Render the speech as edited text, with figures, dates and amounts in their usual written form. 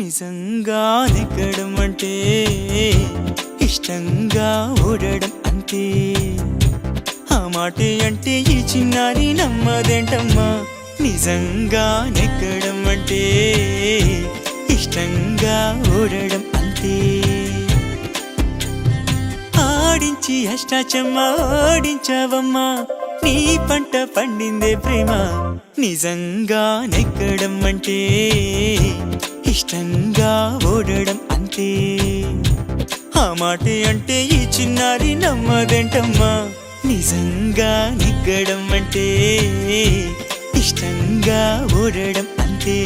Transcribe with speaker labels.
Speaker 1: నిజంగా నెగ్గడం అంటే ఇష్టంగా ఓడడం అంతే. ఆ మాటే అంటే ఈ చిన్నారి నమ్మదేంటమ్మా. నిజంగా నెగ్గడం అంటే ఇష్టంగా ఓడడం అంతే. ఆడించి అష్టాచమ్మ ఓడించావమ్మా, నీ పంట పండిందే ప్రేమ. నిజంగా నెగ్గడం అంటే ఇష్టంగా ఓడడం అంతే. ఆ మాటే అంటే ఈ చిన్నారి నమ్మదేంటమ్మా. నిజంగా నెగ్గడం అంటే ఇష్టంగా ఓడడం అంతే.